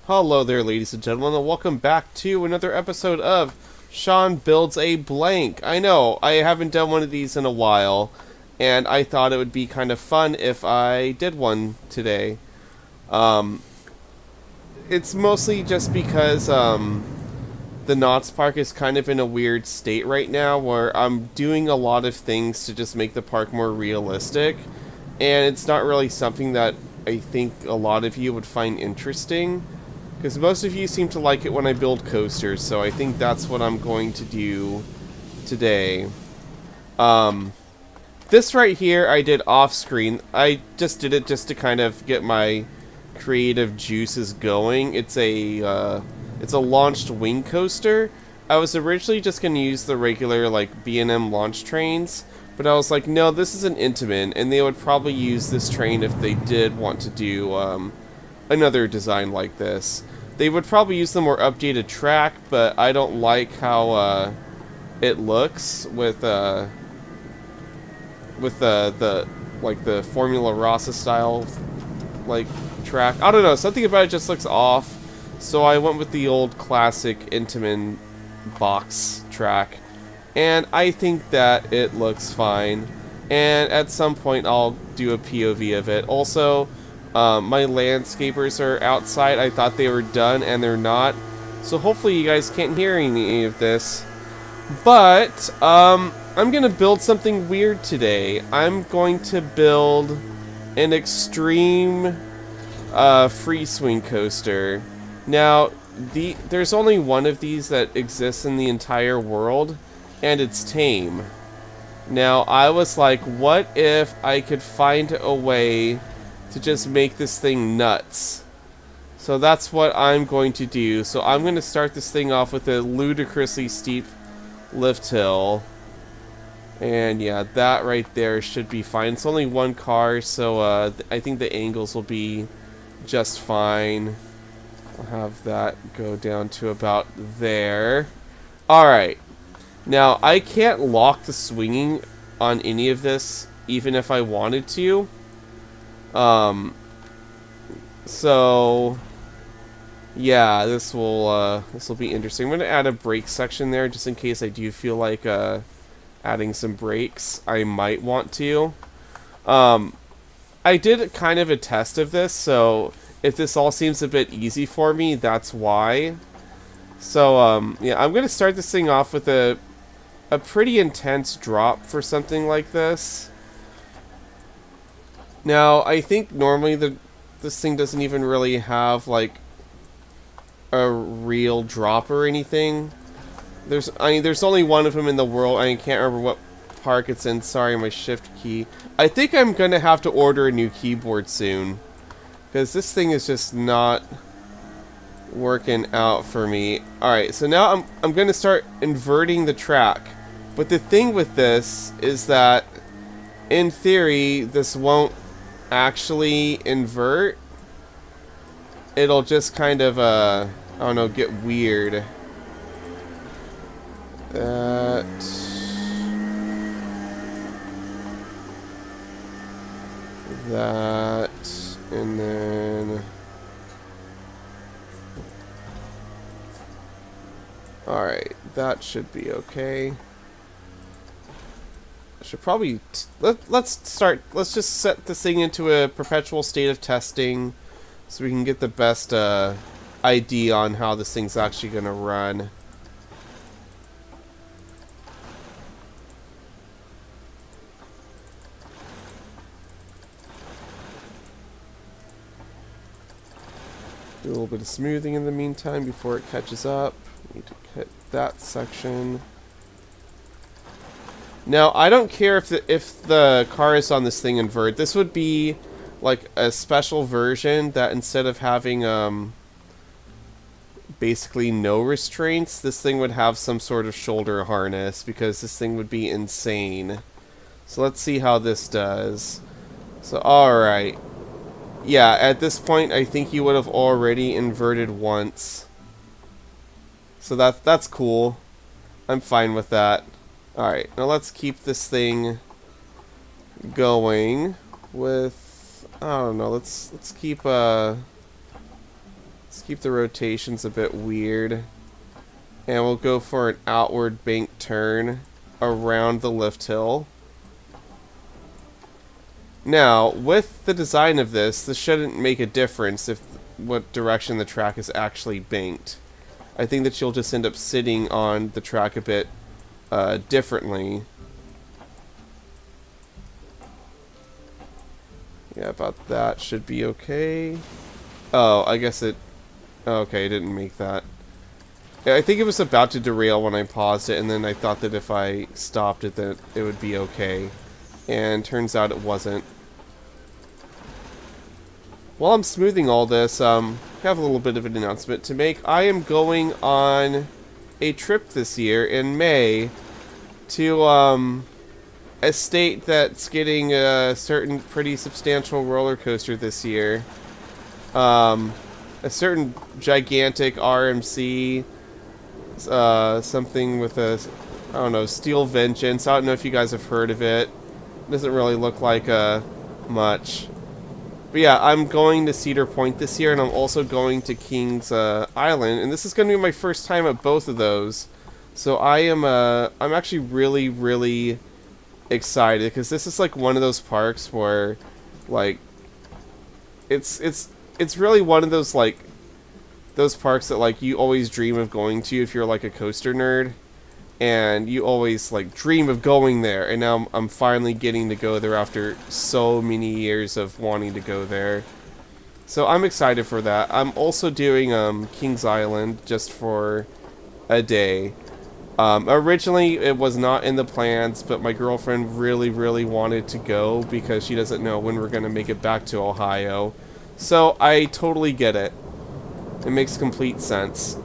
Hello there, ladies and gentlemen, and welcome back to another episode of Shaun Builds a Blank. I know, I haven't done one of these in a while, and I thought it would be kind of fun if I did one today. Um, it's mostly just because, the Knott's Park is kind of in a weird state right now where I'm doing a lot of things to just make the park more realistic, and it's not really something that I think a lot of you would find interesting. Because most of you seem to like it when I build coasters, so I think that's what I'm going to do today. This right here I did off screen. I just did it just to kind of get my creative juices going. It's a launched wing coaster. I was originally just going to use the regular like B&M launch trains, but I was like, no, this is an Intamin, and they would probably use this train if they did want to do another design like this. They would probably use the more updated track, but I don't like how it looks with the like the Formula Rossa style like track. I don't know, something about it just looks off. So I went with the old classic Intamin box track, and I think that it looks fine. And at some point I'll do a POV of it. Also, my landscapers are outside. I thought they were done, and they're not. So hopefully you guys can't hear any of this. But, I'm going to build something weird today. I'm going to build an extreme free swing coaster. Now, there's only one of these that exists in the entire world, and it's tame. Now, I was like, what if I could find a way to just make this thing nuts? So that's what I'm going to do. So I'm going to start this thing off with a ludicrously steep lift hill. And yeah, that right there should be fine. It's only one car, so I think the angles will be just fine. I'll have that go down to about there. Alright. Now, I can't lock the swinging on any of this, even if I wanted to. So yeah, this will be interesting. I'm gonna add a brake section there just in case I do feel like adding some brakes. I might want to. I did kind of a test of this, so if this all seems a bit easy for me, that's why. So yeah, I'm gonna start this thing off with a pretty intense drop for something like this. Now, I think normally this thing doesn't even really have like a real drop or anything. There's only one of them in the world. I can't remember what park it's in. Sorry, my shift key. I think I'm gonna have to order a new keyboard soon, because this thing is just not working out for me. Alright, so now I'm gonna start inverting the track. But the thing with this is that in theory this won't actually invert. It'll just kind of I don't know, get weird. That and then alright, that should be okay. Should probably let's just set this thing into a perpetual state of testing so we can get the best idea on how this thing's actually gonna run. Do a little bit of smoothing in the meantime before it catches up. Need to hit that section. Now, I don't care if the cars on this thing invert. This would be like a special version that instead of having basically no restraints, this thing would have some sort of shoulder harness, because this thing would be insane. So let's see how this does. So alright. Yeah, at this point I think you would have already inverted once. So that's cool. I'm fine with that. Alright, now let's keep this thing going with, I don't know, let's Let's keep the rotations a bit weird. And we'll go for an outward bank turn around the lift hill. Now, with the design of this shouldn't make a difference if what direction the track is actually banked. I think that you'll just end up sitting on the track a bit differently. Yeah, about that should be okay. Oh, I guess it... Okay, it didn't make that. I think it was about to derail when I paused it, and then I thought that if I stopped it, that it would be okay. And turns out it wasn't. While I'm smoothing all this, I have a little bit of an announcement to make. I am going on a trip this year in May to a state that's getting a certain pretty substantial roller coaster this year. A certain gigantic RMC, something with a, I don't know, Steel Vengeance. I don't know if you guys have heard of it. It doesn't really look like much. But yeah, I'm going to Cedar Point this year, and I'm also going to Kings Island, and this is going to be my first time at both of those. So I'm actually really, really excited, because this is like one of those parks where, like, it's really one of those, like, those parks that, like, you always dream of going to if you're like a coaster nerd, and you always like dream of going there, and now I'm finally getting to go there after so many years of wanting to go there. So I'm excited for that. I'm also doing Kings Island just for a day. Originally it was not in the plans, but my girlfriend really, really wanted to go because she doesn't know when we're gonna make it back to Ohio. So I totally get it. It makes complete sense.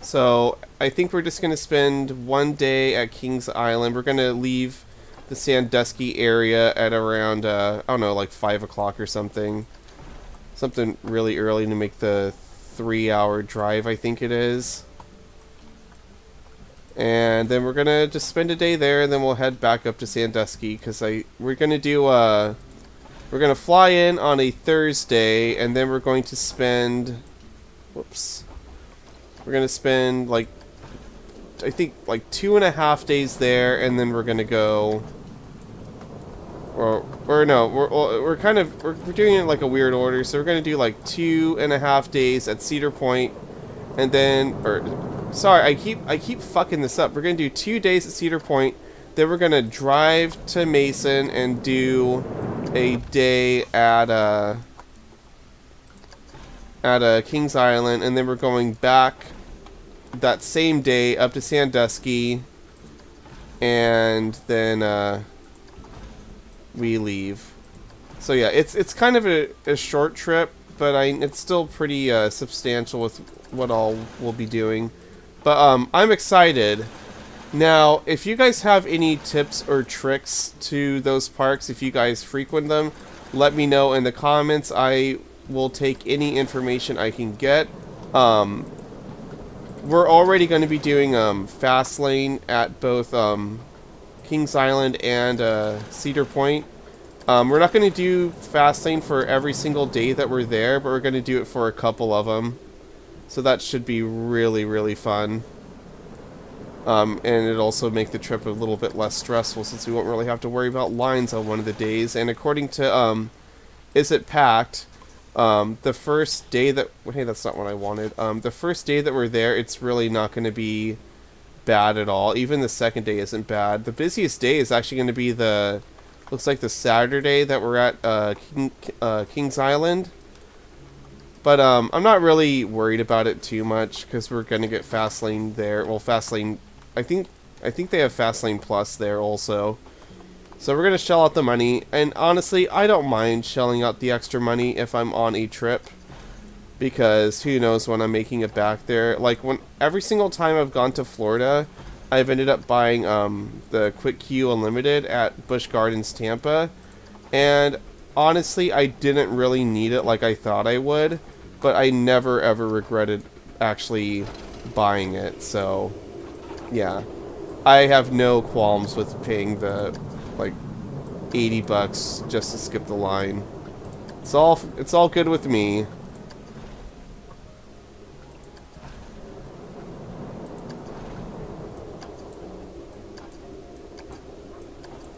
So I think we're just going to spend one day at Kings Island. We're going to leave the Sandusky area at around, I don't know, like 5 o'clock or something. Something really early to make the 3-hour drive, I think it is. And then we're going to just spend a day there, and then we'll head back up to Sandusky, because we're going to do, we're going to fly in on a Thursday, and then we're going to spend, whoops. We're going to spend, like, I think, like 2.5 days there, and then we're going to go, or no, we're kind of, we're doing it like a weird order, so we're going to do, like, 2.5 days at Cedar Point, and then, sorry, I keep fucking this up. We're going to do 2 days at Cedar Point, then we're going to drive to Mason and do a day at Kings Island, and then we're going back that same day up to Sandusky, and then we leave. So yeah, it's kind of a short trip, but it's still pretty substantial with what all we'll be doing. But I'm excited. Now, if you guys have any tips or tricks to those parks, if you guys frequent them, let me know in the comments. I will take any information I can get. We're already going to be doing fast lane at both Kings Island and Cedar Point. We're not going to do fast lane for every single day that we're there, but we're going to do it for a couple of them. So that should be really, really fun. And it'll also make the trip a little bit less stressful, since we won't really have to worry about lines on one of the days. And according to Is It Packed, the first day that... Hey, that's not what I wanted. The first day that we're there, it's really not going to be bad at all. Even the second day isn't bad. The busiest day is actually going to be the... Looks like the Saturday that we're at Kings Island. But I'm not really worried about it too much, because we're going to get fast lane there. Well, fast lane... I think they have fast lane plus there also. So we're going to shell out the money, and honestly, I don't mind shelling out the extra money if I'm on a trip, because who knows when I'm making it back there. Like, every single time I've gone to Florida, I've ended up buying the Quick Queue Unlimited at Busch Gardens, Tampa, and honestly, I didn't really need it like I thought I would, but I never ever regretted actually buying it, so yeah. I have no qualms with paying the, like, $80 just to skip the line. It's all good with me.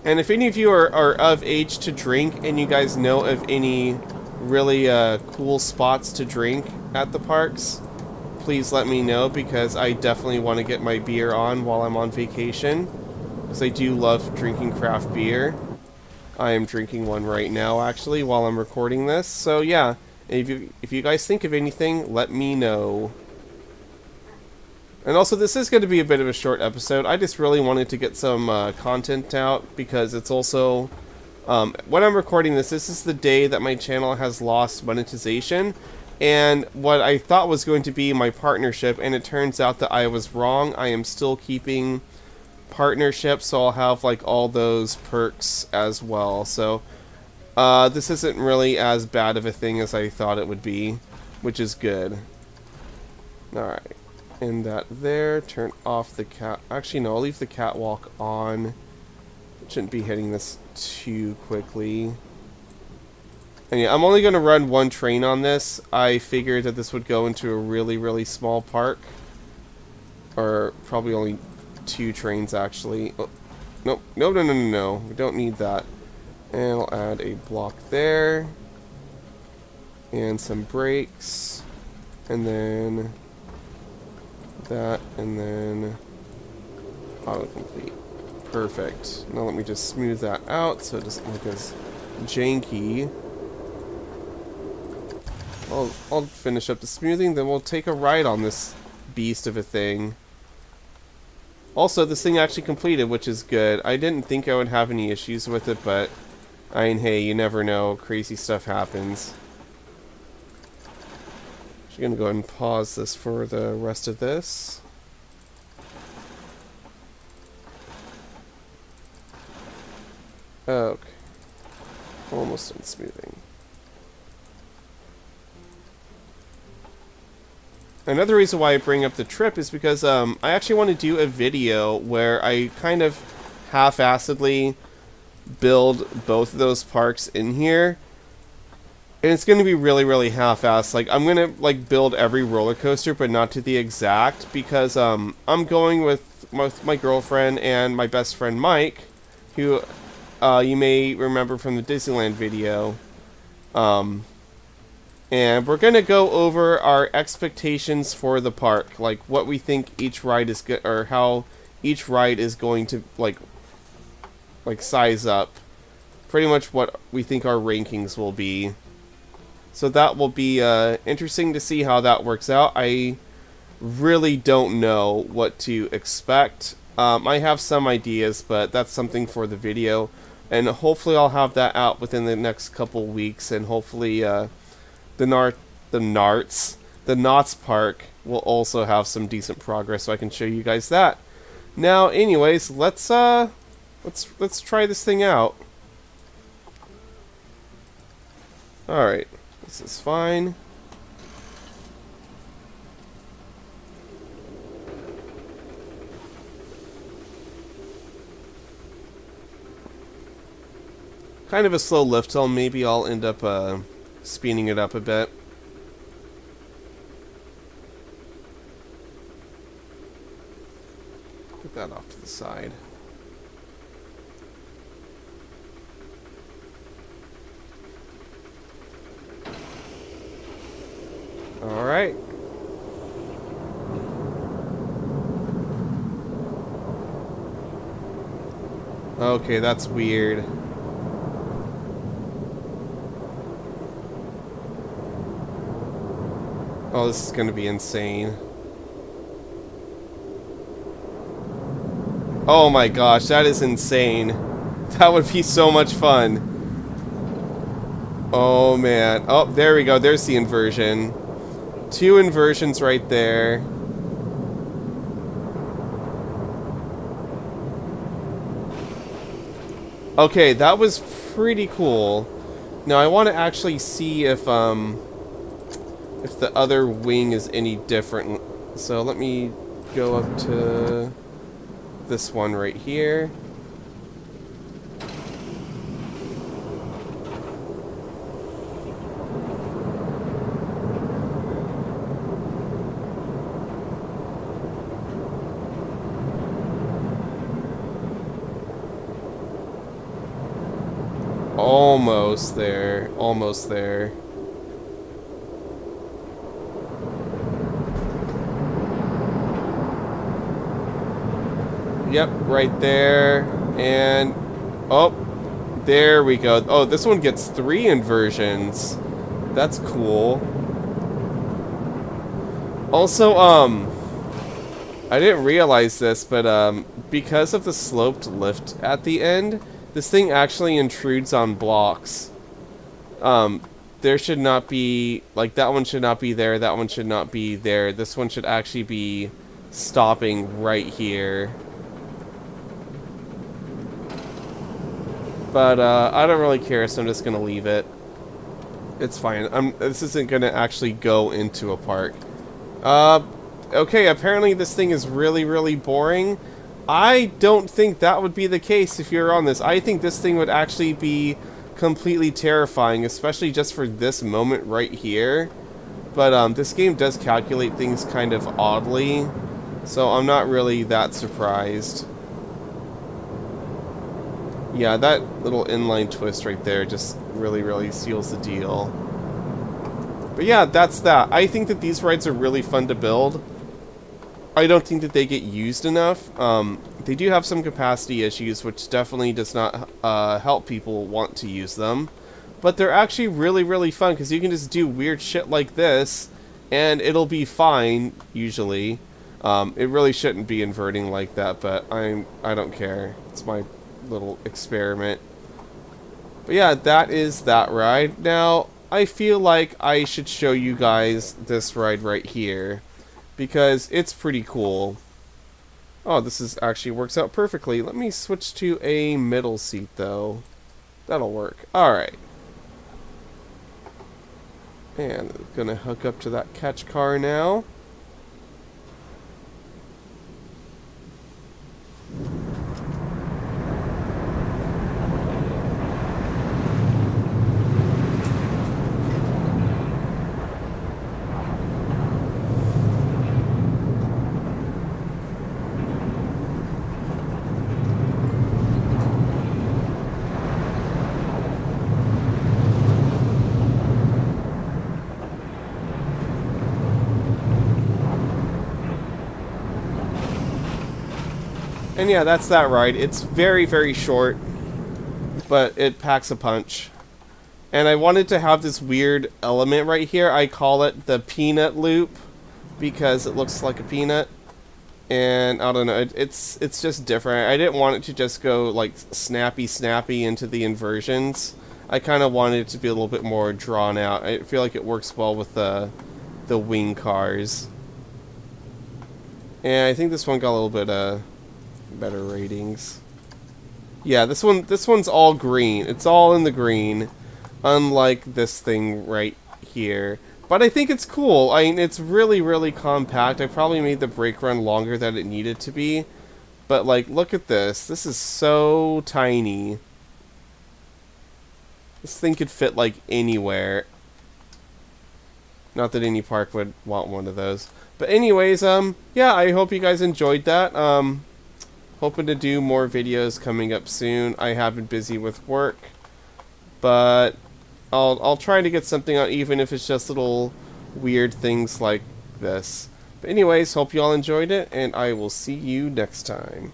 And if any of you are of age to drink and you guys know of any really cool spots to drink at the parks, please let me know, because I definitely want to get my beer on while I'm on vacation, because I do love drinking craft beer. I am drinking one right now, actually, while I'm recording this. So yeah, if you guys think of anything, let me know. And also, this is going to be a bit of a short episode. I just really wanted to get some content out, because it's also, when I'm recording this, this is the day that my channel has lost monetization, and what I thought was going to be my partnership, and it turns out that I was wrong. I am still keeping partnership, so I'll have like all those perks as well. So this isn't really as bad of a thing as I thought it would be, which is good. Alright. And that there, turn off the cat. Actually, no, I'll leave the catwalk on. Shouldn't be hitting this too quickly. And yeah, I'm only going to run one train on this. I figured that this would go into a really, really small park. Or probably only 2 trains, actually. Oh, nope, no. We don't need that. And I'll add a block there. And some brakes. And then that, and then autocomplete. Perfect. Now let me just smooth that out so it doesn't look as janky. I'll finish up the smoothing, then we'll take a ride on this beast of a thing. Also, this thing actually completed, which is good. I didn't think I would have any issues with it, but I mean, hey, you never know. Crazy stuff happens. I'm going to go ahead and pause this for the rest of this. Okay. Almost done smoothing. Another reason why I bring up the trip is because I actually want to do a video where I kind of half-assedly build both of those parks in here. And it's going to be really, really half-assed. Like, I'm going to, like, build every roller coaster, but not to the exact, because I'm going with my girlfriend and my best friend Mike, who you may remember from the Disneyland video. And we're going to go over our expectations for the park, like what we think each ride is or how each ride is going to like size up. Pretty much what we think our rankings will be. So that will be interesting to see how that works out. I really don't know what to expect. I have some ideas, but that's something for the video. And hopefully I'll have that out within the next couple weeks. And hopefully the Knott's Park will also have some decent progress, so I can show you guys that. Now, anyways, let's try this thing out. Alright. This is fine. Kind of a slow lift, so maybe I'll end up speeding it up a bit. Put that off to the side. Alright. Okay, that's weird. Oh, this is gonna be insane. Oh my gosh, that is insane. That would be so much fun. Oh man. Oh, there we go. There's the inversion. 2 inversions right there. Okay, that was pretty cool. Now I want to actually see if the other wing is any different. So let me go up to this one right here. almost there. Almost there. Yep, right there. And... oh, there we go. Oh, this one gets 3 inversions. That's cool. Also, I didn't realize this, but, because of the sloped lift at the end, this thing actually intrudes on blocks. There should not be, like, that one should not be there, that one should not be there. This one should actually be stopping right here. But, I don't really care, so I'm just gonna leave it. It's fine. This isn't gonna actually go into a park. Okay, apparently this thing is really, really boring. I don't think that would be the case if you're on this. I think this thing would actually be completely terrifying, especially just for this moment right here. But, this game does calculate things kind of oddly, so I'm not really that surprised. Yeah, that little inline twist right there just really, really seals the deal. But yeah, that's that. I think that these rides are really fun to build. I don't think that they get used enough. They do have some capacity issues, which definitely does not help people want to use them. But they're actually really, really fun, because you can just do weird shit like this, and it'll be fine, usually. It really shouldn't be inverting like that, but I don't care. It's my little experiment. But yeah, that is that ride. Now, I feel like I should show you guys this ride right here, because it's pretty cool. Oh, this is actually works out perfectly. Let me switch to a middle seat, though. That'll work. Alright. And gonna hook up to that catch car now. And yeah, that's that ride. It's very, very short, but it packs a punch. And I wanted to have this weird element right here. I call it the peanut loop, because it looks like a peanut. And I don't know, it's just different. I didn't want it to just go like snappy into the inversions. I kind of wanted it to be a little bit more drawn out. I feel like it works well with the wing cars. And I think this one got a little bit better ratings. Yeah, this one's all green. It's all in the green, unlike this thing right here. But I think it's cool. I mean, it's really, really compact. I probably made the brake run longer than it needed to be. But, like, look at this. This is so tiny. This thing could fit, like, anywhere. Not that any park would want one of those. But anyways, yeah, I hope you guys enjoyed that. Hoping to do more videos coming up soon. I have been busy with work. But I'll try to get something out, even if it's just little weird things like this. But anyways, hope you all enjoyed it, and I will see you next time.